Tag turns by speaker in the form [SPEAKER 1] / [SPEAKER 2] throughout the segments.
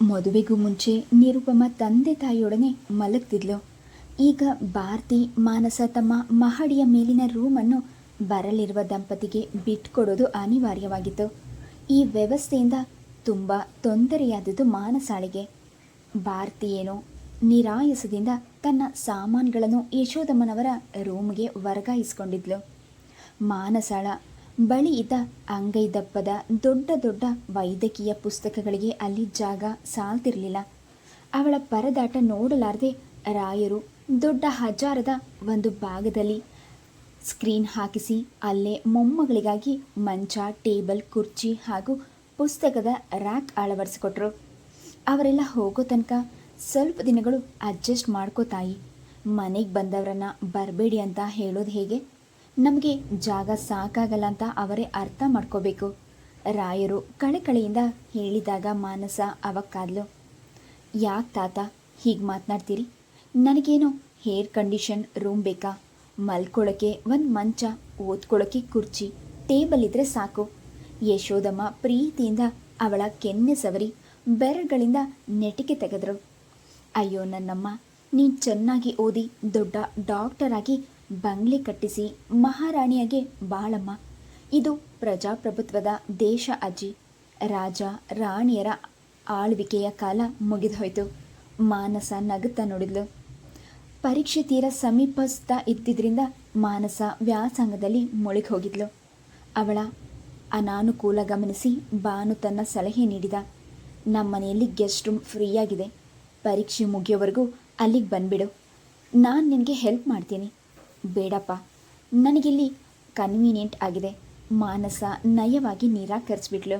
[SPEAKER 1] ಮದುವೆಗೂ ಮುಂಚೆ ನಿರುಪಮ ತಂದೆ ತಾಯಿಯೊಡನೆ ಮಲಗ್ತಿದ್ಲು. ಈಗ ಭಾರತಿ ಮಾನಸ ತಮ್ಮ ಮಹಡಿಯ ಮೇಲಿನ ರೂಮನ್ನು ಬರಲಿರುವ ದಂಪತಿಗೆ ಬಿಟ್ಕೊಡೋದು ಅನಿವಾರ್ಯವಾಗಿತ್ತು. ಈ ವ್ಯವಸ್ಥೆಯಿಂದ ತುಂಬ ತೊಂದರೆಯಾದದ್ದು ಮಾನಸಾಳಿಗೆ. ಭಾರತಿ ಏನೋ ನಿರಾಯಸದಿಂದ ತನ್ನ ಸಾಮಾನುಗಳನ್ನು ಯಶೋದಮ್ಮನವರ ರೂಮ್ಗೆ ವರ್ಗಾಯಿಸಿಕೊಂಡಿದ್ಲು. ಮಾನಸಾಳ ಬಳಿ ಇದ್ದ ಅಂಗೈ ದಪ್ಪದ ದೊಡ್ಡ ದೊಡ್ಡ ವೈದ್ಯಕೀಯ ಪುಸ್ತಕಗಳಿಗೆ ಅಲ್ಲಿ ಜಾಗ ಸಾಲ್ತಿರಲಿಲ್ಲ. ಅವಳ ಪರದಾಟ ನೋಡಲಾರದೆ ರಾಯರು ದೊಡ್ಡ ಹಜಾರದ ಒಂದು ಭಾಗದಲ್ಲಿ ಸ್ಕ್ರೀನ್ ಹಾಕಿಸಿ ಅಲ್ಲೇ ಮೊಮ್ಮಗಳಿಗಾಗಿ ಮಂಚ, ಟೇಬಲ್, ಕುರ್ಚಿ ಹಾಗೂ ಪುಸ್ತಕದ ರ್ಯಾಕ್ ಅಳವಡಿಸಿಕೊಟ್ರು. ಅವರೆಲ್ಲ ಹೋಗೋ ತನಕ ಸ್ವಲ್ಪ ದಿನಗಳು ಅಡ್ಜಸ್ಟ್ ಮಾಡ್ಕೋತಾಯಿ, ಮನೆಗೆ ಬಂದವರನ್ನು ಬರಬೇಡಿ ಅಂತ ಹೇಳೋದು ಹೇಗೆ? ನಮಗೆ ಜಾಗ ಸಾಕಾಗಲ್ಲ ಅಂತ ಅವರೇ ಅರ್ಥ ಮಾಡ್ಕೋಬೇಕು. ರಾಯರು ಕಳೆಕಳೆಯಿಂದ ಹೇಳಿದಾಗ ಮಾನಸ ಅವಕ್ಕಾದ್ಲು. ಯಾಕೆ ತಾತ ಹೀಗೆ ಮಾತನಾಡ್ತೀರಿ? ನನಗೇನು ಹೇರ್ ಕಂಡೀಷನ್ ರೂಮ್ ಬೇಕಾ? ಮಲ್ಕೊಳ್ಳೋಕ್ಕೆ ಒಂದು ಮಂಚ, ಓದ್ಕೊಳ್ಳೋಕ್ಕೆ ಕುರ್ಚಿ, ಟೇಬಲ್ ಇದ್ದರೆ ಸಾಕು. ಯಶೋದಮ್ಮ ಪ್ರೀತಿಯಿಂದ ಅವಳ ಕೆನ್ನೆ ಸವರಿ ಬೆರಗಳಿಂದ ನೆಟಿಕೆ ತೆಗೆದ್ರು. ಅಯ್ಯೋ ನನ್ನಮ್ಮ, ನೀನು ಚೆನ್ನಾಗಿ ಓದಿ ದೊಡ್ಡ ಡಾಕ್ಟರ್ ಆಗಿ ಬಂಗ್ಲೆ ಕಟ್ಟಿಸಿ ಮಹಾರಾಣಿಯಾಗೆ ಬಾಳಮ್ಮ. ಇದು ಪ್ರಜಾಪ್ರಭುತ್ವದ ದೇಶ ಅಜ್ಜಿ. ರಾಜ ರಾಣಿಯರ ಆಳ್ವಿಕೆಯ ಕಾಲ ಮುಗಿದೋಯ್ತು. ಮಾನಸ ನಗುತ್ತಾ ನೋಡಿದ್ಲು. ಪರೀಕ್ಷೆ ತೀರ ಸಮೀಪಿಸ್ತಾ ಇದ್ದಿದ್ದರಿಂದ ಮಾನಸ ವ್ಯಾಸಂಗದಲ್ಲಿ ಮುಳುಗಿ ಹೋಗಿದ್ಲು. ಅವಳ ಅನಾನುಕೂಲ ಗಮನಿಸಿ ಭಾನು ತನ್ನ ಸಲಹೆ ನೀಡಿದ. ನಮ್ಮನೆಯಲ್ಲಿ ಗೆಸ್ಟ್ ರೂಮ್ ಫ್ರೀಯಾಗಿದೆ, ಪರೀಕ್ಷೆ ಮುಗಿಯೋವರೆಗೂ ಅಲ್ಲಿಗೆ ಬಂದುಬಿಡು, ನಾನು ನಿನಗೆ ಹೆಲ್ಪ್ ಮಾಡ್ತೀನಿ. ಬೇಡಪ್ಪ, ನನಗಿಲ್ಲಿ ಕನ್ವೀನಿಯೆಂಟ್ ಆಗಿದೆ. ಮಾನಸ ನಯವಾಗಿ ನಿರಾಕರಿಸ್ಬಿಟ್ಲು.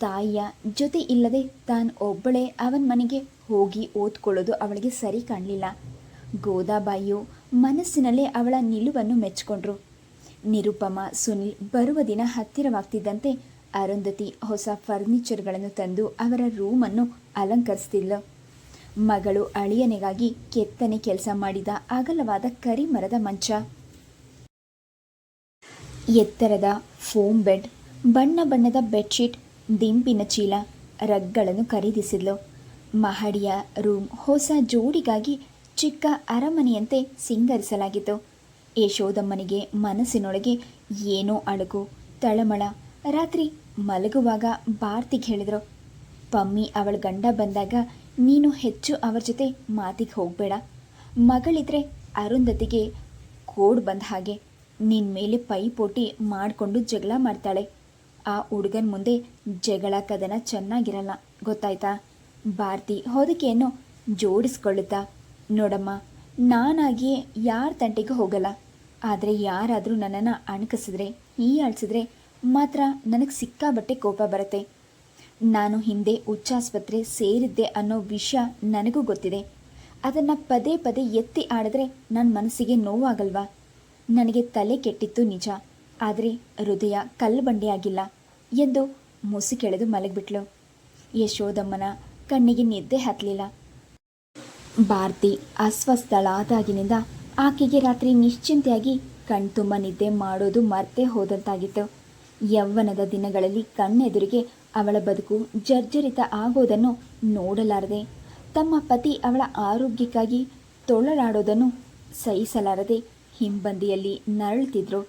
[SPEAKER 1] ತಾಯಿಯ ಜೊತೆ ಇಲ್ಲದೆ ತಾನು ಒಬ್ಬಳೇ ಅವನ ಮನೆಗೆ ಹೋಗಿ ಓದ್ಕೊಳ್ಳೋದು ಅವಳಿಗೆ ಸರಿ ಕಾಣಲಿಲ್ಲ. ಗೋದಾಬಾಯಿಯು ಮನಸ್ಸಿನಲ್ಲೇ ಅವಳ ನಿಲುವನ್ನು ಮೆಚ್ಚಿಕೊಂಡ್ರು. ನಿರುಪಮ, ಸುನಿಲ್ ಬರುವ ದಿನ ಹತ್ತಿರವಾಗ್ತಿದ್ದಂತೆ ಅರುಂಧತಿ ಹೊಸ ಫರ್ನಿಚರ್ಗಳನ್ನು ತಂದು ಅವರ ರೂಮನ್ನು ಅಲಂಕರಿಸ್ತಿದ್ಲು. ಮಗಳು ಅಳಿಯನೆಗಾಗಿ ಕೆತ್ತನೆ ಕೆಲಸ ಮಾಡಿದ ಅಗಲವಾದ ಕರಿಮರದ ಮಂಚ, ಎತ್ತರದ ಫೋಮ್ ಬೆಡ್, ಬಣ್ಣ ಬಣ್ಣದ ಬೆಡ್ಶೀಟ್, ದಿಂಬಿನ ಚೀಲ, ರಗ್ಗಳನ್ನು ಖರೀದಿಸಿದ್ಲು. ಮಹಡಿಯ ರೂಮ್ ಹೊಸ ಜೋಡಿಗಾಗಿ ಚಿಕ್ಕ ಅರಮನೆಯಂತೆ ಸಿಂಗರಿಸಲಾಗಿತ್ತು. ಯಶೋದಮ್ಮನಿಗೆ ಮನಸ್ಸಿನೊಳಗೆ ಏನೋ ಅಳುಕು, ತಳಮಳ. ರಾತ್ರಿ ಮಲಗುವಾಗ ಭಾರತಿಗೆ ಹೇಳಿದರು, ಪಮ್ಮಿ ಅವಳ ಗಂಡ ಬಂದಾಗ ನೀನು ಹೆಚ್ಚು ಅವರ ಜೊತೆ ಮಾತಿಗೆ ಹೋಗಬೇಡ. ಮಗಳಿದ್ರೆ ಅರುಂಧತಿಗೆ ಕೋಡ್ ಬಂದ ಹಾಗೆ ನಿನ್ನ ಮೇಲೆ ಪೈಪೋಟಿ ಮಾಡಿಕೊಂಡು ಜಗಳ ಮಾಡ್ತಾಳೆ. ಆ ಹುಡುಗನ ಮುಂದೆ ಜಗಳ ಕದನ ಚೆನ್ನಾಗಿರಲ್ಲ, ಗೊತ್ತಾಯ್ತಾ? ಭಾರತಿ ಹೊದಿಕೆಯನ್ನು ಜೋಡಿಸ್ಕೊಳ್ಳುತ್ತಾ, ನೋಡಮ್ಮ, ನಾನಾಗಿಯೇ ಯಾರ ತಂಟೆಗೂ ಹೋಗಲ್ಲ. ಆದರೆ ಯಾರಾದರೂ ನನ್ನನ್ನು ಅಣಕಿಸಿದ್ರೆ, ಹೀಯಾಳಿಸಿದ್ರೆ ಮಾತ್ರ ನನಗೆ ಸಿಕ್ಕಾಬಟ್ಟೆ ಕೋಪ ಬರುತ್ತೆ. ನಾನು ಹಿಂದೆ ಹುಚ್ಚಾಸ್ಪತ್ರೆ ಸೇರಿದ್ದೆ ಅನ್ನೋ ವಿಷಯ ನನಗೂ ಗೊತ್ತಿದೆ. ಅದನ್ನು ಪದೇ ಪದೇ ಎತ್ತಿ ಆಡಿದ್ರೆ ನನ್ನ ಮನಸ್ಸಿಗೆ ನೋವಾಗಲ್ವಾ? ನನಗೆ ತಲೆ ಕೆಟ್ಟಿತ್ತು ನಿಜ, ಆದರೆ ಹೃದಯ ಕಲ್ಲುಬಂಡೆಯಾಗಿಲ್ಲ ಎಂದು ಮುಸುಕೆಳೆದು ಮಲಗಿಬಿಟ್ಲು. ಯಶೋದಮ್ಮನ ಕಣ್ಣಿಗೆ ನಿದ್ದೆ ಹತ್ತಲಿಲ್ಲ. ಭಾರತಿ ಅಸ್ವಸ್ಥಳಾದಾಗಿನಿಂದ ಆಕೆಗೆ ರಾತ್ರಿ ನಿಶ್ಚಿಂತೆಯಾಗಿ ಕಣ್ತುಂಬ ನಿದ್ದೆ ಮಾಡೋದು ಮರ್ತೇ ಹೋದಂತಾಗಿತ್ತು. ಯೌವನದ ದಿನಗಳಲ್ಲಿ ಕಣ್ಣೆದುರಿಗೆ ಅವಳ ಬದುಕು ಜರ್ಜರಿತ ಆಗೋದನ್ನು ನೋಡಲಾರದೆ, ತಮ್ಮ ಪತಿ ಅವಳ ಆರೋಗ್ಯಕ್ಕಾಗಿ ತೊಳಲಾಡೋದನ್ನು ಸಹಿಸಲಾರದೆ ಹಿಂಬಂದಿಯಲ್ಲಿ ನರಳುತ್ತಿದ್ದರು.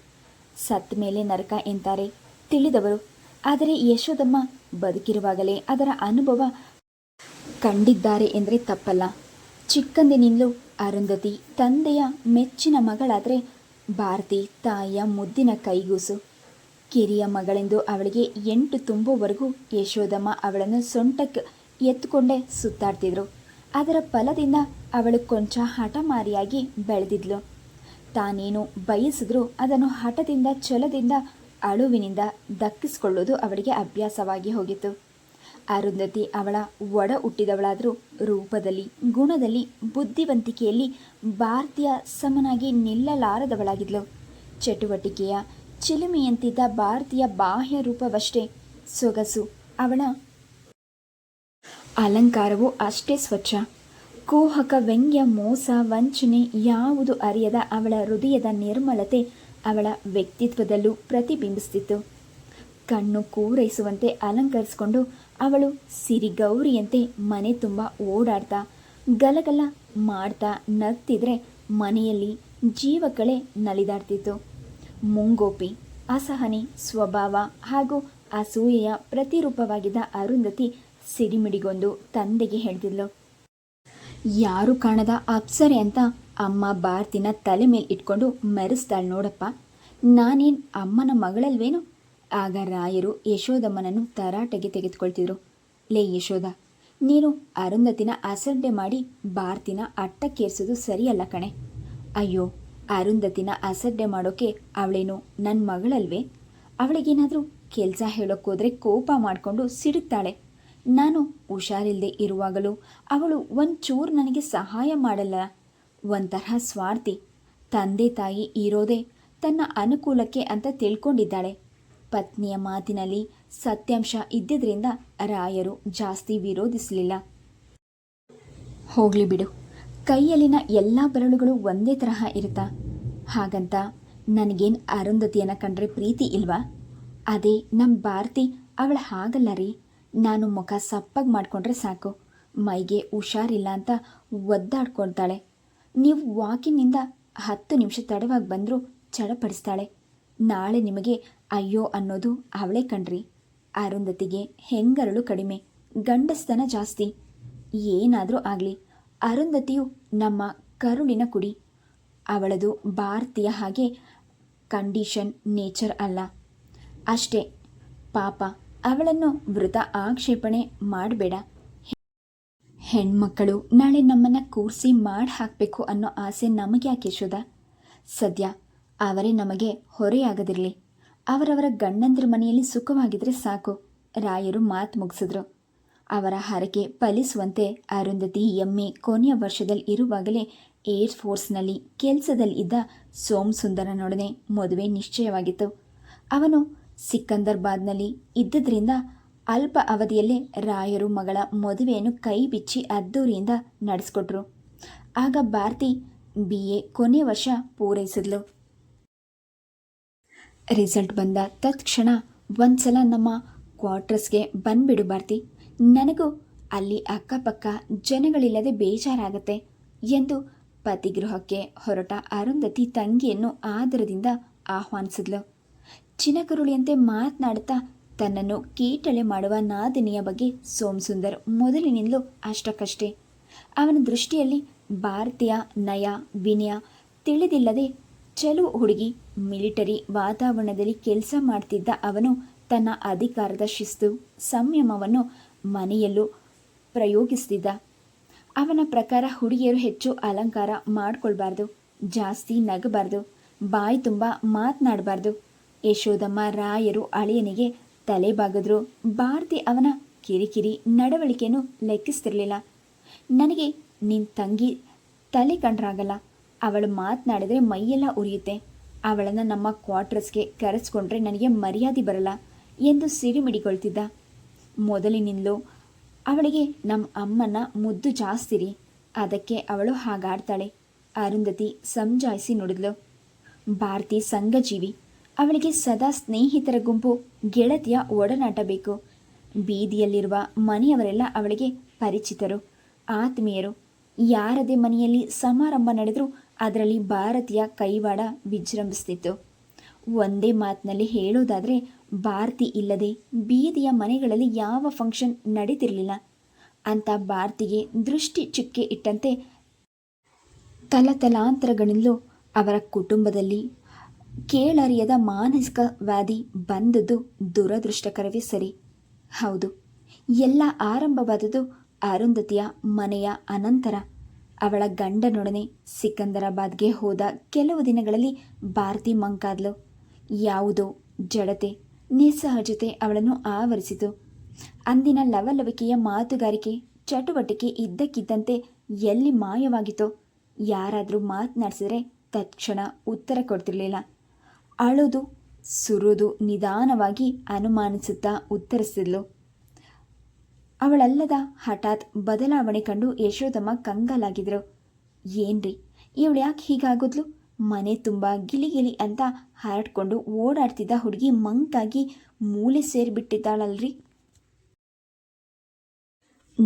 [SPEAKER 1] ಸತ್ತ ಮೇಲೆ ನರಕ ಎಂತಾರೆ ತಿಳಿದವರು. ಆದರೆ ಯಶೋದಮ್ಮ ಬದುಕಿರುವಾಗಲೇ ಅದರ ಅನುಭವ ಕಂಡಿದ್ದಾರೆ ಎಂದರೆ ತಪ್ಪಲ್ಲ. ಚಿಕ್ಕಂದಿನಿಂದಲೂ ಅರುಂಧತಿ ತಂದೆಯ ಮೆಚ್ಚಿನ ಮಗಳಾದರೆ ಭಾರತಿ ತಾಯಿಯ ಮುದ್ದಿನ ಕೈಗೂಸು. ಕಿರಿಯ ಮಗಳೆಂದು ಅವಳಿಗೆ 8 ತುಂಬುವವರೆಗೂ ಯಶೋದಮ್ಮ ಅವಳನ್ನು ಸೊಂಟಕ್ಕೆ ಎತ್ತುಕೊಂಡೇ ಸುತ್ತಾಡ್ತಿದ್ರು. ಅದರ ಫಲದಿಂದ ಅವಳು ಕೊಂಚ ಹಠಮಾರಿಯಾಗಿ ಬೆಳೆದಿದ್ಲು. ತಾನೇನು ಬಯಸಿದ್ರೂ ಅದನ್ನು ಹಠದಿಂದ, ಛಲದಿಂದ, ಅಳುವಿನಿಂದ ದಕ್ಕಿಸಿಕೊಳ್ಳೋದು ಅವಳಿಗೆ ಅಭ್ಯಾಸವಾಗಿ ಹೋಗಿತ್ತು. ಅರುಂಧತಿ ಅವಳ ಒಡ ಹುಟ್ಟಿದವಳಾದರೂ ರೂಪದಲ್ಲಿ, ಗುಣದಲ್ಲಿ, ಬುದ್ಧಿವಂತಿಕೆಯಲ್ಲಿ ಭಾರತೀಯ ಸಮನಾಗಿ ನಿಲ್ಲಲಾರದವಳಾಗಿದ್ಲು. ಚಟುವಟಿಕೆಯ ಚಿಲುಮೆಯಂತಿದ್ದ ಭಾರತೀಯ ಬಾಹ್ಯ ರೂಪವಷ್ಟೇ ಸೊಗಸು, ಅವಳ ಅಲಂಕಾರವು ಅಷ್ಟೇ ಸ್ವಚ್ಛ. ಕೋಹಕ, ವ್ಯಂಗ್ಯ, ಮೋಸ, ವಂಚನೆ ಯಾವುದು ಅರಿಯದ ಅವಳ ಹೃದಯದ ನಿರ್ಮಲತೆ ಅವಳ ವ್ಯಕ್ತಿತ್ವದಲ್ಲೂ ಪ್ರತಿಬಿಂಬಿಸುತ್ತಿತ್ತು. ಕಣ್ಣು ಕೂರೈಸುವಂತೆ ಅಲಂಕರಿಸಿಕೊಂಡು ಅವಳು ಸಿರಿಗೌರಿಯಂತೆ ಮನೆ ತುಂಬ ಓಡಾಡ್ತಾ ಗಲಗಲ ಮಾಡ್ತಾ ನಗ್ತಿದ್ರೆ ಮನೆಯಲ್ಲಿ ಜೀವಕಳೆ ನಲಿದಾಡ್ತಿತ್ತು. ಮುಂಗೋಪಿ, ಅಸಹನೆ ಸ್ವಭಾವ ಹಾಗೂ ಅಸೂಯೆಯ ಪ್ರತಿರೂಪವಾಗಿದ್ದ ಅರುಂಧತಿ ಸಿಡಿಮಿಡಿಗೊಂಡು ತಂದೆಗೆ ಹೇಳ್ತಿದ್ಲು. ಯಾರು ಕಾಣದ ಅಪ್ಸರೆ ಅಂತ ಅಮ್ಮ ಭಾರತಿನ ತಲೆ ಮೇಲೆ ಇಟ್ಕೊಂಡು ಮೆರೆಸ್ತಾಳೆ ನೋಡಪ್ಪ, ನಾನೇನು ಅಮ್ಮನ ಮಗಳಲ್ವೇನು? ಆಗ ರಾಯರು ಯಶೋದಮ್ಮನನ್ನು ತರಾಟೆಗೆ ತೆಗೆದುಕೊಳ್ತಿದ್ರು. ಲೇ ಯಶೋದ, ನೀನು ಅರುಂಧತಿನ ಅಸಡ್ಡೆ ಮಾಡಿ ಭಾರತಿನ ಅಟ್ಟಕ್ಕೇರಿಸೋದು ಸರಿಯಲ್ಲ ಕಣೆ. ಅಯ್ಯೋ, ಅರುಂಧತಿನ ಅಸಡ್ಡೆ ಮಾಡೋಕೆ ಅವಳೇನು ನನ್ನ ಮಗಳಲ್ವೇ? ಅವಳಿಗೇನಾದರೂ ಕೆಲಸ ಹೇಳೋಕ್ಕೋದ್ರೆ ಕೋಪ ಮಾಡಿಕೊಂಡು ಸಿಡುತ್ತಾಳೆ. ನಾನು ಹುಷಾರಿಲ್ಲದೆ ಇರುವಾಗಲೂ ಅವಳು ಒಂಚೂರು ನನಗೆ ಸಹಾಯ ಮಾಡಲ್ಲ. ಒಂಥರ ಸ್ವಾರ್ಥಿ. ತಂದೆ ತಾಯಿ ಇರೋದೇ ತನ್ನ ಅನುಕೂಲಕ್ಕೆ ಅಂತ ತಿಳ್ಕೊಂಡಿದ್ದಾಳೆ. ಪತ್ನಿಯ ಮಾತಿನಲ್ಲಿ ಸತ್ಯಾಂಶ ಇದ್ದಿದ್ದರಿಂದ ರಾಯರು ಜಾಸ್ತಿ ವಿರೋಧಿಸಲಿಲ್ಲ. ಹೋಗಲಿ ಬಿಡು, ಕೈಯಲ್ಲಿನ ಎಲ್ಲ ಬೆರಳುಗಳು ಒಂದೇ ತರಹ ಇರುತ್ತಾ? ಹಾಗಂತ ನನಗೇನು ಅರುಂಧತಿಯನ್ನು ಕಂಡ್ರೆ ಪ್ರೀತಿ ಇಲ್ವಾ? ಅದೇ ನಮ್ಮ ಭಾರತಿ ಅವಳ ಹಾಗಲ್ಲ ರೀ. ನಾನು ಮುಖ ಸಪ್ಪಾಗಿ ಮಾಡಿಕೊಂಡ್ರೆ ಸಾಕು, ಮೈಗೆ ಹುಷಾರಿಲ್ಲ ಅಂತ ಒದ್ದಾಡ್ಕೊಳ್ತಾಳೆ. ನೀವು ವಾಕಿನಿಂದ 10 ನಿಮಿಷ ತಡವಾಗಿ ಬಂದರೂ ಚಡಪಡಿಸ್ತಾಳೆ. ನಾಳೆ ನಿಮಗೆ ಅಯ್ಯೋ ಅನ್ನೋದು ಅವಳೇ ಕಣ್ರಿ. ಅರುಂಧತಿಗೆ ಹೆಂಗರಳು ಕಡಿಮೆ, ಗಂಡಸ್ತನ ಜಾಸ್ತಿ. ಏನಾದರೂ ಆಗಲಿ, ಅರುಂಧತಿಯು ನಮ್ಮ ಕರುಳಿನ ಕುಡಿ. ಅವಳದು ಭಾರತೀಯ ಹಾಗೆ ಕಂಡೀಷನ್ ನೇಚರ್ ಅಲ್ಲ ಅಷ್ಟೇ. ಪಾಪ, ಅವಳನ್ನು ವೃಥ ಆಕ್ಷೇಪಣೆ ಮಾಡಬೇಡ. ಹೆಣ್ಮಕ್ಕಳು ನಾಳೆ ನಮ್ಮನ್ನು ಕೂರಿಸಿ ಮಾಡಿ ಹಾಕಬೇಕು ಅನ್ನೋ ಆಸೆ ನಮಗೆ ಯಾಕೆ ಯಶೋದ? ಸದ್ಯ ಅವರೇ ನಮಗೆ ಹೊರೆಯಾಗದಿರಲಿ. ಅವರವರ ಗಂಡಂದ್ರ ಮನೆಯಲ್ಲಿ ಸುಖವಾಗಿದ್ರೆ ಸಾಕು. ರಾಯರು ಮಾತು ಮುಗಿಸಿದ್ರು. ಅವರ ಹರಕೆ ಫಲಿಸುವಂತೆ ಅರುಂಧತಿ ಎಮ್ಮೆ ಕೊನೆಯ ವರ್ಷದಲ್ಲಿ ಇರುವಾಗಲೇ ಏರ್ ಫೋರ್ಸ್ನಲ್ಲಿ ಕೆಲಸದಲ್ಲಿ ಇದ್ದ ಸೋಮಸುಂದರನೊಡನೆ ಮದುವೆ ನಿಶ್ಚಯವಾಗಿತ್ತು. ಅವನು ಸಿಕಂದರ್ಬಾದ್ನಲ್ಲಿ ಇದ್ದದ್ರಿಂದ ಅಲ್ಪ ಅವಧಿಯಲ್ಲೇ ರಾಯರು ಮಗಳ ಮದುವೆಯನ್ನು ಕೈ ಬಿಚ್ಚಿ ಅದ್ದೂರಿಯಿಂದ ನಡೆಸ್ಕೊಟ್ರು. ಆಗ ಭಾರತಿ BA ಕೊನೆ ವರ್ಷ ಪೂರೈಸಿದ್ಲು. ರಿಸಲ್ಟ್ ಬಂದ ತತ್ಕ್ಷಣ ಒಂದ್ಸಲ ನಮ್ಮ ಕ್ವಾರ್ಟರ್ಸ್ಗೆ ಬಂದ್ಬಿಡು ಭಾರತಿ, ನನಗೂ ಅಲ್ಲಿ ಅಕ್ಕಪಕ್ಕ ಜನಗಳಿಲ್ಲದೆ ಬೇಜಾರಾಗತ್ತೆ ಎಂದು ಪತಿಗೃಹಕ್ಕೆ ಹೊರಟ ಅರುಂಧತಿ ತಂಗಿಯನ್ನು ಆದರದಿಂದ ಆಹ್ವಾನಿಸಿದ್ಲು. ಚಿನಕರುಳಿಯಂತೆ ಮಾತನಾಡುತ್ತಾ ತನ್ನನ್ನು ಕೀಟಳೆ ಮಾಡುವ ನಾದಿನಿಯ ಬಗ್ಗೆ ಸೋಮಸುಂದರ್ ಮೊದಲಿನಿಂದಲೂ ಅಷ್ಟಕ್ಕಷ್ಟೇ. ಅವನ ದೃಷ್ಟಿಯಲ್ಲಿ ಭಾರತೀಯ ನಯ ವಿನಯ ತಿಳಿದಿಲ್ಲದೆ ಚಲು ಹುಡುಗಿ. ಮಿಲಿಟರಿ ವಾತಾವರಣದಲ್ಲಿ ಕೆಲಸ ಮಾಡ್ತಿದ್ದ ಅವನು ತನ್ನ ಅಧಿಕಾರದ ಶಿಸ್ತು ಸಂಯಮವನ್ನು ಮನೆಯಲ್ಲೂ ಪ್ರಯೋಗಿಸ್ತಿದ್ದ. ಅವನ ಪ್ರಕಾರ ಹುಡುಗಿಯರು ಹೆಚ್ಚು ಅಲಂಕಾರ ಮಾಡ್ಕೊಳ್ಬಾರ್ದು, ಜಾಸ್ತಿ ನಗಬಾರ್ದು, ಬಾಯಿ ತುಂಬ ಮಾತನಾಡಬಾರ್ದು. ಯಶೋದಮ್ಮ ರಾಯರು ಅಳಿಯನಿಗೆ ತಲೆ ಬಾಗಿದ್ರು. ಭಾರತಿ ಅವನ ಕಿರಿಕಿರಿ ನಡವಳಿಕೆಯನ್ನು ಲೆಕ್ಕಿಸ್ತಿರ್ಲಿಲ್ಲ. ನನಗೆ ನಿನ್ನ ತಂಗಿ ತಲೆ ಕಂಡ್ರಾಗಲ್ಲ, ಅವಳು ಮಾತನಾಡಿದರೆ ಮೈಯೆಲ್ಲ ಉರಿಯುತ್ತೆ. ಅವಳನ್ನು ನಮ್ಮ ಕ್ವಾರ್ಟರ್ಸ್ಗೆ ಕರೆಸ್ಕೊಂಡ್ರೆ ನನಗೆ ಮರ್ಯಾದೆ ಬರಲ್ಲ ಎಂದು ಸಿಡಿಮಿಡಿಗೊಳ್ತಿದ್ದ. ಮೊದಲಿನಿಂದಲೂ ಅವಳಿಗೆ ನಮ್ಮ ಅಮ್ಮನ ಮುದ್ದು ಜಾಸ್ತಿ ರೀ, ಅದಕ್ಕೆ ಅವಳು ಹಾಗಾಡ್ತಾಳೆ. ಅರುಂಧತಿ ಸಮಜಾಯಿಸಿ ನುಡಿದ್ಲು. ಭಾರತಿ ಸಂಘಜೀವಿ. ಅವಳಿಗೆ ಸದಾ ಸ್ನೇಹಿತರ ಗುಂಪು, ಗೆಳತಿಯ ಒಡನಾಟ ಬೇಕು. ಬೀದಿಯಲ್ಲಿರುವ ಮನೆಯವರೆಲ್ಲ ಅವಳಿಗೆ ಪರಿಚಿತರು, ಆತ್ಮೀಯರು. ಯಾರದೇ ಮನೆಯಲ್ಲಿ ಸಮಾರಂಭ ನಡೆದರೂ ಅದರಲ್ಲಿ ಭಾರತೀಯ ಕೈವಾಡ ವಿಜೃಂಭಿಸ್ತಿತ್ತು. ಒಂದೇ ಮಾತಿನಲ್ಲಿ ಹೇಳೋದಾದರೆ ಭಾರತಿ ಇಲ್ಲದೆ ಬೀದಿಯ ಮನೆಗಳಲ್ಲಿ ಯಾವ ಫಂಕ್ಷನ್ ನಡೀತಿರಲಿಲ್ಲ ಅಂತ ಭಾರತಿಗೆ ದೃಷ್ಟಿ ಚುಕ್ಕೆ ಇಟ್ಟಂತೆ ತಲತಲಾಂತರಗಳಿಂದಲೂ ಅವರ ಕುಟುಂಬದಲ್ಲಿ ಕೇಳರಿಯದ ಮಾನಸಿಕ ವ್ಯಾಧಿ ಬಂದದ್ದು ದುರದೃಷ್ಟಕರವೇ ಸರಿ. ಹೌದು, ಎಲ್ಲ ಆರಂಭವಾದದ್ದು ಅರುಂಧತಿಯ ಮನೆಯ ಅನಂತರ. ಅವಳ ಗಂಡನೊಡನೆ ಸಿಕಂದರಾಬಾದ್ಗೆ ಹೋದ ಕೆಲವು ದಿನಗಳಲ್ಲಿ ಭಾರತಿ ಮಂಕಾದ್ಲು. ಯಾವುದೋ ಜಡತೆ ನಿಸ್ಸಹಜತೆ ಅವಳನ್ನು ಆವರಿಸಿತು. ಅಂದಿನ ಲವಲವಿಕೆಯ ಮಾತುಗಾರಿಕೆ ಚಟುವಟಿಕೆ ಇದ್ದಕ್ಕಿದ್ದಂತೆ ಎಲ್ಲಿ ಮಾಯವಾಗಿತ್ತೋ. ಯಾರಾದರೂ ಮಾತನಾಡಿಸಿದರೆ ತಕ್ಷಣ ಉತ್ತರ ಕೊಡ್ತಿರಲಿಲ್ಲ. ಅಳೋದು ಸುರೋದು ನಿಧಾನವಾಗಿ ಅನುಮಾನಿಸುತ್ತಾ ಉತ್ತರಿಸಿದ್ಲು. ಅವಳಲ್ಲದ ಹಠಾತ್ ಬದಲಾವಣೆ ಕಂಡು ಯಶೋದಮ್ಮ ಕಂಗಾಲಾಗಿದ್ರು. ಏನ್ರಿ ಇವಳು ಯಾಕೆ ಹೀಗಾಗೋದ್ಲು? ಮನೆ ತುಂಬ ಗಿಲಿಗಿಲಿ ಅಂತ ಹರಡ್ಕೊಂಡು ಓಡಾಡ್ತಿದ್ದ ಹುಡುಗಿ ಮಂಕಾಗಿ ಮೂಲೆ ಸೇರಿಬಿಟ್ಟಿದ್ದಾಳಲ್ರಿ.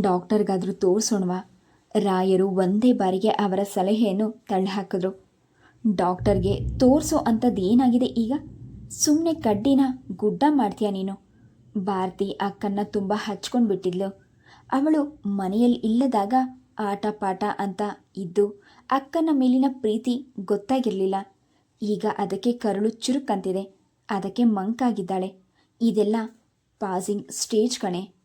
[SPEAKER 1] ಡಾಕ್ಟರ್ಗಾದರೂ ತೋರಿಸೋಣವಾ? ರಾಯರು ಒಂದೇ ಬಾರಿಗೆ ಅವರ ಸಲಹೆಯನ್ನು ತಳ್ಳಿಹಾಕಿದ್ರು. ಡಾಕ್ಟರ್ಗೆ ತೋರಿಸೋ ಅಂಥದ್ದೇನಾಗಿದೆ ಈಗ? ಸುಮ್ಮನೆ ಕಡ್ಡಿನ ಗುಡ್ಡ ಮಾಡ್ತೀಯ ನೀನು? ಭಾರತಿ ಅಕ್ಕನ್ನ ತುಂಬ ಹಚ್ಕೊಂಡು ಬಿಟ್ಟಿದ್ಲು. ಅವಳು ಮನೆಯಲ್ಲಿ ಇಲ್ಲದಾಗ ಆಟ ಪಾಠ ಅಂತ ಇದ್ದು ಅಕ್ಕನ ಮೇಲಿನ ಪ್ರೀತಿ ಗೊತ್ತಾಗಿರಲಿಲ್ಲ. ಈಗ ಅದಕ್ಕೆ ಕರುಳು ಚುರುಕಂತಿದೆ, ಅದಕ್ಕೆ ಮಂಕಾಗಿದ್ದಾಳೆ. ಇದೆಲ್ಲ ಪಾಸಿಂಗ್ ಸ್ಟೇಜ್ ಕಣೆ.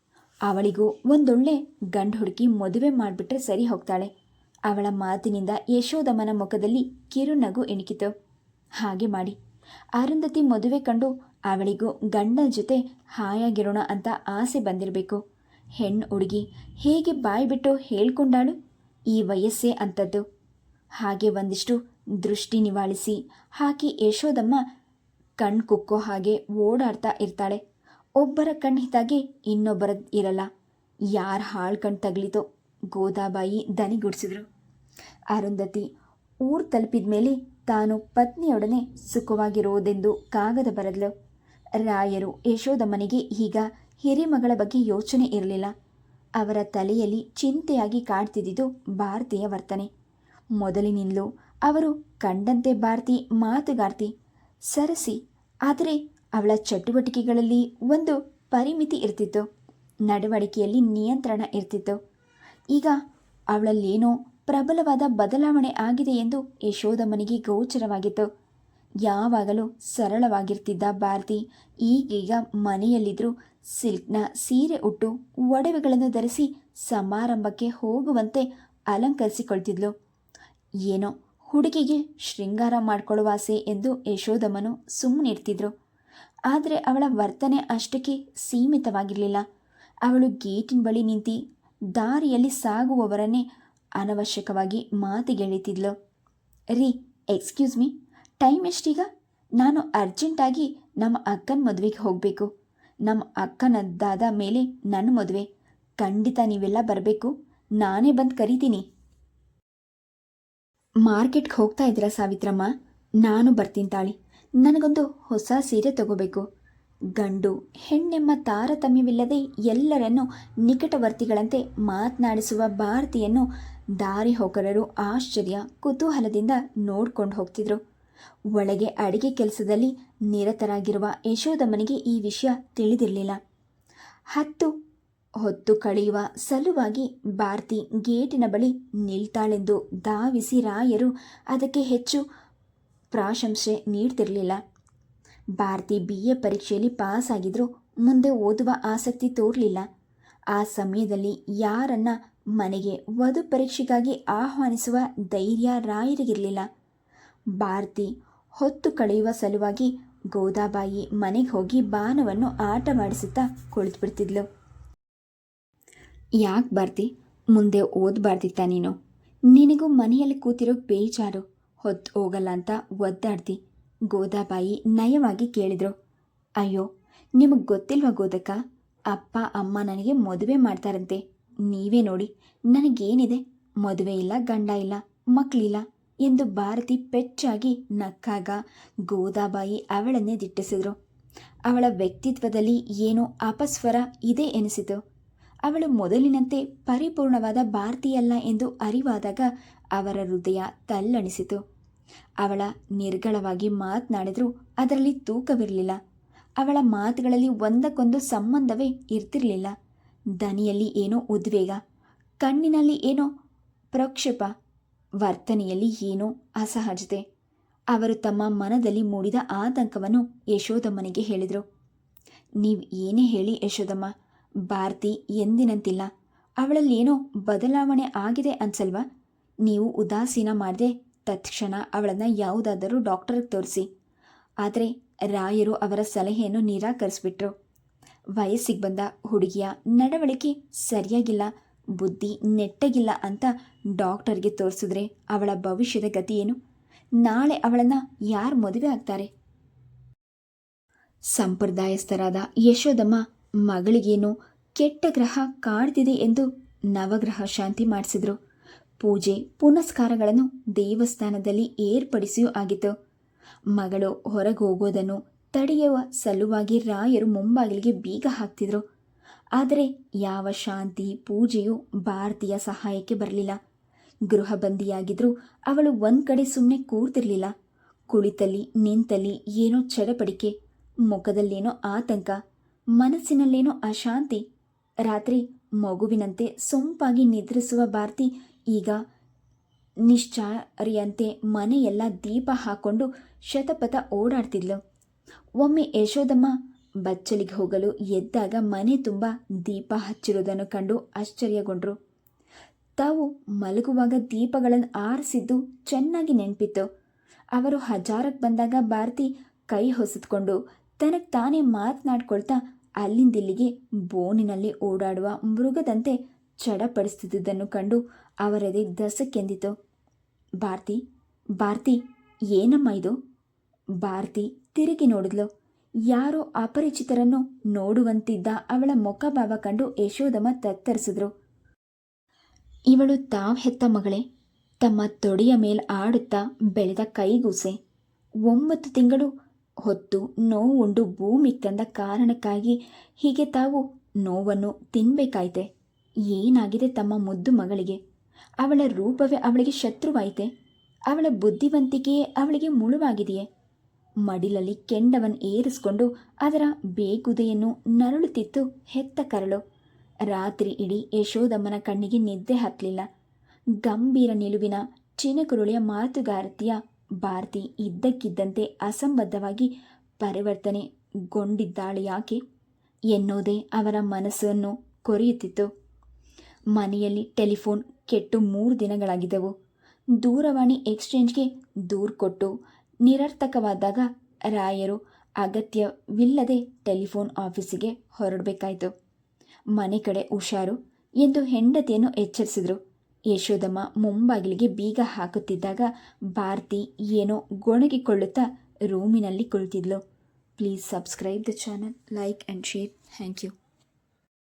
[SPEAKER 1] ಅವಳಿಗೂ ಒಂದೊಳ್ಳೆ ಗಂಡು ಹುಡುಕಿ ಮದುವೆ ಮಾಡಿಬಿಟ್ರೆ ಸರಿ ಹೋಗ್ತಾಳೆ. ಅವಳ ಮಾತಿನಿಂದ ಯಶೋದಮ್ಮನ ಮುಖದಲ್ಲಿ ಕಿರುನಗು ಇಣುಕಿತು. ಹಾಗೆ ಮಾಡಿ. ಅರುಂಧತಿ ಮದುವೆ ಕಂಡು ಅವಳಿಗೂ ಗಂಡನ ಜೊತೆ ಹಾಯಾಗಿರೋಣ ಅಂತ ಆಸೆ ಬಂದಿರಬೇಕು. ಹೆಣ್ಣು ಹುಡುಗಿ ಹೇಗೆ ಬಾಯಿ ಬಿಟ್ಟು ಹೇಳ್ಕೊಂಡಾಳು? ಈ ವಯಸ್ಸೇ ಅಂಥದ್ದು. ಹಾಗೆ ಒಂದಿಷ್ಟು ದೃಷ್ಟಿ ನಿವಾಳಿಸಿ ಹಾಕಿ ಯಶೋದಮ್ಮ ಕಣ್ಣು ಕುಕ್ಕೋ ಹಾಗೆ ಓಡಾಡ್ತಾ ಇರ್ತಾಳೆ. ಒಬ್ಬರ ಕಣ್ಣು ಹಿತಾಗೆ ಇನ್ನೊಬ್ಬರ ಇರಲ್ಲ. ಯಾರ ಹಾಳು ಕಣ್ಣು ತಗಲಿತೋ? ಗೋದಾಬಾಯಿ ದನಿಗುಡಿಸಿದ್ರು. ಅರುಂಧತಿ ಊರು ತಲುಪಿದ ಮೇಲೆ ತಾನು ಪತ್ನಿಯೊಡನೆ ಸುಖವಾಗಿರೋದೆಂದು ಕಾಗದ ಬರೆದಳು. ರಾಯರು ಯಶೋದಮ್ಮನಿಗೆ ಈಗ ಹಿರಿಮಗಳ ಬಗ್ಗೆ ಯೋಚನೆ ಇರಲಿಲ್ಲ. ಅವರ ತಲೆಯಲ್ಲಿ ಚಿಂತೆಯಾಗಿ ಕಾಡ್ತಿದ್ದಿದ್ದು ಭಾರತೀಯ ವರ್ತನೆ. ಮೊದಲಿನಿಂದಲೂ ಅವರು ಕಂಡಂತೆ ಭಾರತಿ ಮಾತುಗಾರ್ತಿ, ಸರಸಿ. ಆದರೆ ಅವಳ ಚಟುವಟಿಕೆಗಳಲ್ಲಿ ಒಂದು ಪರಿಮಿತಿ ಇರ್ತಿತ್ತು, ನಡವಳಿಕೆಯಲ್ಲಿ ನಿಯಂತ್ರಣ ಇರ್ತಿತ್ತು. ಈಗ ಅವಳಲ್ಲೇನೋ ಪ್ರಬಲವಾದ ಬದಲಾವಣೆ ಆಗಿದೆ ಎಂದು ಯಶೋದಮ್ಮನಿಗೆ ಗೋಚರವಾಗಿತ್ತು. ಯಾವಾಗಲೂ ಸರಳವಾಗಿರ್ತಿದ್ದ ಭಾರತಿ ಈಗೀಗ ಮನೆಯಲ್ಲಿದ್ದರೂ ಸಿಲ್ಕ್ನ ಸೀರೆ ಉಟ್ಟು ಒಡವೆಗಳನ್ನು ಧರಿಸಿ ಸಮಾರಂಭಕ್ಕೆ ಹೋಗುವಂತೆ ಅಲಂಕರಿಸಿಕೊಳ್ತಿದ್ಲು. ಏನೋ ಹುಡುಗಿಗೆ ಶೃಂಗಾರ ಮಾಡಿಕೊಳ್ಳುವ ಆಸೆ ಎಂದು ಯಶೋದಮ್ಮನು ಸುಮ್ಮನಿರ್ತಿದ್ರು. ಆದರೆ ಅವಳ ವರ್ತನೆ ಅಷ್ಟಕ್ಕೆ ಸೀಮಿತವಾಗಿರಲಿಲ್ಲ. ಅವಳು ಗೇಟಿನ ಬಳಿ ನಿಂತು ದಾರಿಯಲ್ಲಿ ಸಾಗುವವರನ್ನೇ ಅನವಶ್ಯಕವಾಗಿ ಮಾತಿಗೆಳಿತಿದ್ಲು. ರೀ, ಎಕ್ಸ್ಕ್ಯೂಸ್ ಮೀ, ಟೈಮ್ ಎಷ್ಟೀಗ? ನಾನು ಅರ್ಜೆಂಟಾಗಿ ನಮ್ಮ ಅಕ್ಕನ ಮದುವೆಗೆ ಹೋಗಬೇಕು. ನಮ್ಮ ಅಕ್ಕನದ್ದಾದ ಮೇಲೆ ನನ್ನ ಮದುವೆ. ಖಂಡಿತ ನೀವೆಲ್ಲ ಬರಬೇಕು. ನಾನೇ ಬಂದು ಕರಿತೀನಿ. ಮಾರ್ಕೆಟ್ಗೆ ಹೋಗ್ತಾ ಇದ್ದೀರಾ ಸಾವಿತ್ರಮ್ಮ? ನಾನು ಬರ್ತೀನಿ ತಾಳಿ. ನನಗೊಂದು ಹೊಸ ಸೀರೆ ತಗೋಬೇಕು. ಗಂಡು ಹೆಣ್ಣೆಂಬ ತಾರತಮ್ಯವಿಲ್ಲದೆ ಎಲ್ಲರನ್ನೂ ನಿಕಟವರ್ತಿಗಳಂತೆ ಮಾತನಾಡಿಸುವ ಭಾರತಿಯನ್ನು ದಾರಿ ಹೋಗರರು ಆಶ್ಚರ್ಯ ಕುತೂಹಲದಿಂದ ನೋಡ್ಕೊಂಡು ಹೋಗ್ತಿದ್ರು. ಒಳಗೆ ಅಡಿಗೆ ಕೆಲಸದಲ್ಲಿ ನಿರತರಾಗಿರುವ ಯಶೋದಮ್ಮನಿಗೆ ಈ ವಿಷಯ ತಿಳಿದಿರಲಿಲ್ಲ. ಹೊತ್ತು ಕಳೆಯುವ ಸಲುವಾಗಿ ಭಾರತಿ ಗೇಟಿನ ಬಳಿ ನಿಲ್ತಾಳೆಂದು ಧಾವಿಸಿ ರಾಯರು ಅದಕ್ಕೆ ಹೆಚ್ಚು ಪ್ರಾಶಂಸೆ ನೀಡ್ತಿರಲಿಲ್ಲ. ಭಾರತಿ BA ಪರೀಕ್ಷೆಯಲ್ಲಿ ಪಾಸ್ ಆಗಿದ್ರೂ ಮುಂದೆ ಓದುವ ಆಸಕ್ತಿ ತೋರಲಿಲ್ಲ. ಆ ಸಮಯದಲ್ಲಿ ಯಾರನ್ನ ಮನೆಗೆ ವಧು ಪರೀಕ್ಷೆಗಾಗಿ ಆಹ್ವಾನಿಸುವ ಧೈರ್ಯ ರಾಯರಿಗಿರಲಿಲ್ಲ. ಭಾರತಿ ಹೊತ್ತು ಕಳೆಯುವ ಸಲುವಾಗಿ ಗೋದಾಬಾಯಿ ಮನೆಗೆ ಹೋಗಿ ಬಾನವನ್ನು ಆಟವಾಡಿಸುತ್ತಾ ಕುಳಿತುಬಿಡ್ತಿದ್ಲು. ಯಾಕೆ ಭಾರತಿ, ಮುಂದೆ ಓದಬಾರ್ದಿತ್ತ ನೀನು? ನಿನಗೂ ಮನೆಯಲ್ಲಿ ಕೂತಿರೋ ಬೇಜಾರು, ಹೊತ್ತು ಹೋಗಲ್ಲ ಅಂತ ಒದ್ದಾಡ್ತಿ. ಗೋದಾಬಾಯಿ ನಯವಾಗಿ ಕೇಳಿದ್ರು. ಅಯ್ಯೋ, ನಿಮಗೆ ಗೊತ್ತಿಲ್ವ ಗೋದಕ್ಕ? ಅಪ್ಪ ಅಮ್ಮ ನನಗೆ ಮದುವೆ ಮಾಡ್ತಾರಂತೆ. ನೀವೇ ನೋಡಿ, ನನಗೇನಿದೆ? ಮದುವೆ ಇಲ್ಲ, ಗಂಡ ಇಲ್ಲ, ಮಕ್ಕಳಿಲ್ಲ ಎಂದು ಭಾರತಿ ಪೆಚ್ಚಾಗಿ ನಕ್ಕಾಗ ಗೋದಾಬಾಯಿ ಅವಳನ್ನೇ ದಿಟ್ಟಿಸಿದ್ರು. ಅವಳ ವ್ಯಕ್ತಿತ್ವದಲ್ಲಿ ಏನೋ ಅಪಸ್ವರ ಇದೆ ಎನಿಸಿತು. ಅವಳು ಮೊದಲಿನಂತೆ ಪರಿಪೂರ್ಣವಾದ ಭಾರತೀಯಲ್ಲ ಎಂದು ಅರಿವಾದಾಗ ಅವರ ಹೃದಯ ತಲ್ಲಣಿಸಿತು. ಅವಳ ನಿರ್ಗಳವಾಗಿ ಮಾತನಾಡಿದ್ರೂ ಅದರಲ್ಲಿ ತೂಕವಿರಲಿಲ್ಲ. ಅವಳ ಮಾತುಗಳಲ್ಲಿ ಒಂದಕ್ಕೊಂದು ಸಂಬಂಧವೇ ಇರ್ತಿರಲಿಲ್ಲ. ದನಿಯಲ್ಲಿ ಏನೋ ಉದ್ವೇಗ, ಕಣ್ಣಿನಲ್ಲಿ ಏನೋ ಪ್ರಕ್ಷೇಪ, ವರ್ತನೆಯಲ್ಲಿ ಏನೋ ಅಸಹಜತೆ. ಅವರು ತಮ್ಮ ಮನದಲ್ಲಿ ಮೂಡಿದ ಆತಂಕವನ್ನು ಯಶೋದಮ್ಮನಿಗೆ ಹೇಳಿದರು. ನೀವು ಏನೇ ಹೇಳಿ ಯಶೋದಮ್ಮ, ಭಾರತಿ ಎಂದಿನಂತಿಲ್ಲ. ಅವಳಲ್ಲೇನೋ ಬದಲಾವಣೆ ಆಗಿದೆ ಅನ್ಸಲ್ವಾ? ನೀವು ಉದಾಸೀನ ಮಾಡದೆ ತತ್ಕ್ಷಣ ಅವಳನ್ನು ಯಾವುದಾದರೂ ಡಾಕ್ಟರ್ಗೆ ತೋರಿಸಿ. ಆದರೆ ರಾಯರು ಅವರ ಸಲಹೆಯನ್ನು ನಿರಾಕರಿಸಿಬಿಟ್ರು. ವಯಸ್ಸಿಗೆ ಬಂದ ಹುಡುಗಿಯ ನಡವಳಿಕೆ ಸರಿಯಾಗಿಲ್ಲ, ಬುದ್ಧಿ ನೆಟ್ಟಗಿಲ್ಲ ಅಂತ ಡಾಕ್ಟರ್ಗೆ ತೋರಿಸಿದ್ರೆ ಅವಳ ಭವಿಷ್ಯದ ಗತಿ ಏನು? ನಾಳೆ ಅವಳನ್ನು ಯಾರು ಮದುವೆ ಆಗ್ತಾರೆ? ಸಂಪ್ರದಾಯಸ್ಥರಾದ ಯಶೋದಮ್ಮ ಮಗಳಿಗೇನು ಕೆಟ್ಟ ಗ್ರಹ ಕಾಡ್ತಿದೆ ಎಂದು ನವಗ್ರಹ ಶಾಂತಿ ಮಾಡಿಸಿದ್ರು. ಪೂಜೆ ಪುನಸ್ಕಾರಗಳನ್ನು ದೇವಸ್ಥಾನದಲ್ಲಿ ಏರ್ಪಡಿಸಿಯೂ ಆಗಿತ್ತು. ಮಗಳು ಹೊರಗೆ ಹೋಗೋದನ್ನು ತಡೆಯುವ ಸಲುವಾಗಿ ರಾಯರು ಮುಂಬಾಗಿಲಿಗೆ ಬೀಗ ಹಾಕ್ತಿದ್ರು. ಆದರೆ ಯಾವ ಶಾಂತಿ ಪೂಜೆಯೂ ಭಾರತೀಯ ಸಹಾಯಕ್ಕೆ ಬರಲಿಲ್ಲ. ಗೃಹಬಂದಿಯಾಗಿದ್ರೂ ಅವಳು ಒಂದು ಕಡೆ ಸುಮ್ಮನೆ ಕೂರ್ತಿರ್ಲಿಲ್ಲ. ಕುಳಿತಲ್ಲಿ ನಿಂತಲ್ಲಿ ಏನೋ ಚಡಪಡಿಕೆ, ಮುಖದಲ್ಲೇನೋ ಆತಂಕ, ಮನಸ್ಸಿನಲ್ಲೇನೋ ಅಶಾಂತಿ. ರಾತ್ರಿ ಮಗುವಿನಂತೆ ಸೊಂಪಾಗಿ ನಿದ್ರಿಸುವ ಭಾರತಿ ಈಗ ನಿಶ್ಚರ್ಯಂತೆ ಮನೆಯೆಲ್ಲ ದೀಪ ಹಾಕೊಂಡು ಶತಪಥ ಓಡಾಡ್ತಿದ್ಲು. ಒಮ್ಮೆ ಯಶೋದಮ್ಮ ಬಚ್ಚಲಿಗೆ ಹೋಗಲು ಎದ್ದಾಗ ಮನೆ ತುಂಬ ದೀಪ ಹಚ್ಚಿರೋದನ್ನು ಕಂಡು ಆಶ್ಚರ್ಯಗೊಂಡ್ರು. ತಾವು ಮಲಗುವಾಗ ದೀಪಗಳನ್ನು ಆರಿಸಿದ್ದು ಚೆನ್ನಾಗಿ ನೆನಪಿತ್ತು. ಅವರು ಹಜಾರಕ್ಕೆ ಬಂದಾಗ ಭಾರತಿ ಕೈ ಹೊಸೆದುಕೊಂಡು ತನಗೆ ತಾನೇ ಮಾತನಾಡ್ಕೊಳ್ತಾ ಅಲ್ಲಿಂದಿಲ್ಲಿಗೆ ಬೋನಿನಲ್ಲಿ ಓಡಾಡುವ ಮೃಗದಂತೆ ಚಡಪಡಿಸುತ್ತಿದ್ದುದನ್ನು ಕಂಡು ಅವರದೇ ದಸಕ್ಕೆಂದಿತು. ಭಾರತಿ, ಭಾರತಿ, ಏನಮ್ಮ ಇದು? ಭಾರತಿ ತಿರುಗಿ ನೋಡಿದ್ಲು. ಯಾರೋ ಅಪರಿಚಿತರನ್ನು ನೋಡುವಂತಿದ್ದ ಅವಳ ಮುಖಭಾವ ಕಂಡು ಯಶೋದಮ್ಮ ತತ್ತರಿಸಿದ್ರು. ಇವಳು ತಾವು ಹೆತ್ತ ಮಗಳೇ, ತಮ್ಮ ತೊಡೆಯ ಮೇಲೆ ಆಡುತ್ತಾ ಬೆಳೆದ ಕೈಗೂಸೆ. 9 ತಿಂಗಳು ಹೊತ್ತು ನೋವು ಉಂಡು ಭೂಮಿಗೆ ತಂದ ಕಾರಣಕ್ಕಾಗಿ ಹೀಗೆ ತಾವು ನೋವನ್ನು ತಿನ್ನಬೇಕಾಯ್ತೆ. ಏನಾಗಿದೆ ತಮ್ಮ ಮುದ್ದು ಮಗಳಿಗೆ? ಅವಳ ರೂಪವೇ ಅವಳಿಗೆ ಶತ್ರುವಾಯಿತೆ? ಅವಳ ಬುದ್ಧಿವಂತಿಕೆಯೇ ಅವಳಿಗೆ ಮುಳುವಾಗಿದೆಯೇ? ಮಡಿಲಲ್ಲಿ ಕೆಂಡವನ್ನು ಏರಿಸಿಕೊಂಡು ಅದರ ಬೇಗುದೆಯನ್ನು ನರಳುತ್ತಿತ್ತು ಹೆತ್ತ ಕರಳು. ರಾತ್ರಿ ಇಡೀ ಯಶೋದಮ್ಮನ ಕಣ್ಣಿಗೆ ನಿದ್ದೆ ಹತ್ತಲಿಲ್ಲ. ಗಂಭೀರ ನಿಲುವಿನ ಚಿನಕುರುಳಿಯ ಮಾತುಗಾರತಿಯ ಭಾರತಿ ಇದ್ದಕ್ಕಿದ್ದಂತೆ ಅಸಂಬದ್ಧವಾಗಿ ಪರಿವರ್ತನೆಗೊಂಡಿದ್ದಾಳೆ ಯಾಕೆ ಎನ್ನುವುದೇ ಅವರ ಮನಸ್ಸನ್ನು ಕೊರೆಯುತ್ತಿತ್ತು. ಮನೆಯಲ್ಲಿ ಟೆಲಿಫೋನ್ ಕೆಟ್ಟು 3 ದಿನಗಳಾಗಿದ್ದವು. ದೂರವಾಣಿ ಎಕ್ಸ್ಚೇಂಜ್ಗೆ ದೂರು ಕೊಟ್ಟು ನಿರರ್ಥಕವಾದಾಗ ರಾಯರು ಅಗತ್ಯವಿಲ್ಲದೆ ಟೆಲಿಫೋನ್ ಆಫೀಸಿಗೆ ಹೊರಡಬೇಕಾಯಿತು. ಮನೆ ಕಡೆ ಹುಷಾರು ಎಂದು ಹೆಂಡತಿಯನ್ನು ಎಚ್ಚರಿಸಿದರು. ಯಶೋದಮ್ಮ ಮುಂಬಾಗಿಲಿಗೆ ಬೀಗ ಹಾಕುತ್ತಿದ್ದಾಗ ಭಾರತಿ ಏನೋ ಗೊಣಗಿಕೊಳ್ಳುತ್ತಾ ರೂಮಿನಲ್ಲಿ ಕುಳಿತಿದ್ಲು. Please subscribe the channel, like and share. Thank you.